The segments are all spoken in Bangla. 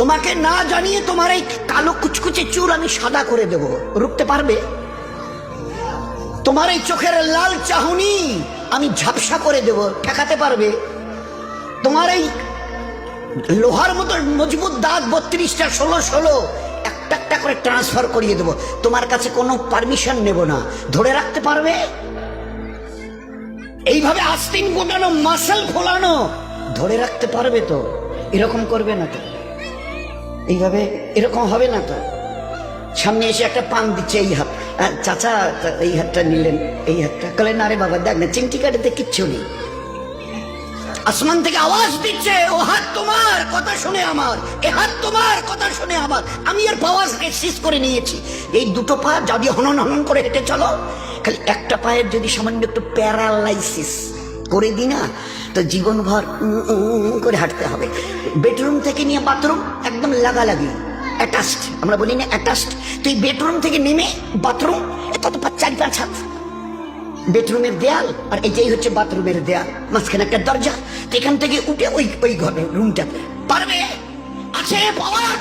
তোমাকে না জানিয়ে তোমার এই কালো কুচকুচে চুল আমি সাদা করে দেব, রুখতে পারবে? তোমার এই চোখের লাল চাহনি আমি ঝাপসা করে দেব, ঠেকাতে পারবে? তোমার এই লোহার মতো মজবুত দাঁত 32টা 16 একটা একটা করে ট্রান্সফার করিয়ে দেব, তোমার কাছে কোনো পারমিশন নেব না, ধরে রাখতে পারবে? এইভাবে আস্তিন গোটানো মাসল ফোলানো ধরে রাখতে পারবে তো? এরকম করবে না তো? এইভাবে এরকম হবে না তো? সামনে এসে একটা পান দিচ্ছে, এই হাত, চাচা এই হাতটা নিলেন, এই হাতটা কলেন, আরে বাবা দেখ না চিমটি কাটাতে কিচ্ছু নেই। আসমান থেকে আওয়াজ দিচ্ছে, ও হাত তোমার কথা শুনে আমার, এ হাত তোমার কথা শুনে আমার, আমি এর পাওয়ারকে শেষ করে নিয়েছি। এই দুটো পা যদি হনন হনন করে হেঁটে চলো, খালি একটা পায়ের যদি সামান্য একটু প্যারালাইসিস করে দিই না, তো জীবনভর করে হাঁটতে হবে। বেডরুম থেকে নিয়ে বাথরুম একদম লাগালাগি, অ্যাটাচড, আমরা বলি না অ্যাটাচড। তুই বেডরুম থেকে নেমে বাথরুম তত 4-5 হাত, বেডরুমের দেয়াল আর এটাই হচ্ছে বাথরুমের দেয়াল, মাঝখানে একটা দরজা, এখান থেকে উঠে ওই ঘরের রুমটা পারবে? আছে পাওয়ার?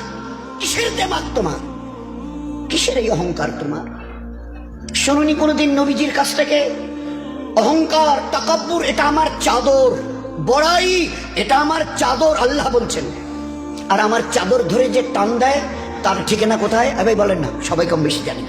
কিসের দেমাগ তোমার? কিসের এই অহংকার তোমার? শোনোনি কোনোদিন নবীজির কাছ থেকে অহংকার, তাকাব্বুর এটা আমার চাদর, বড়াই এটা আমার চাদর, আল্লাহ বলছেন। আর আমার চাদর ধরে যে টান দেয় তার ঠিকানা কোথায়? এবার বলেন না, সবাই কম বেশি জানি।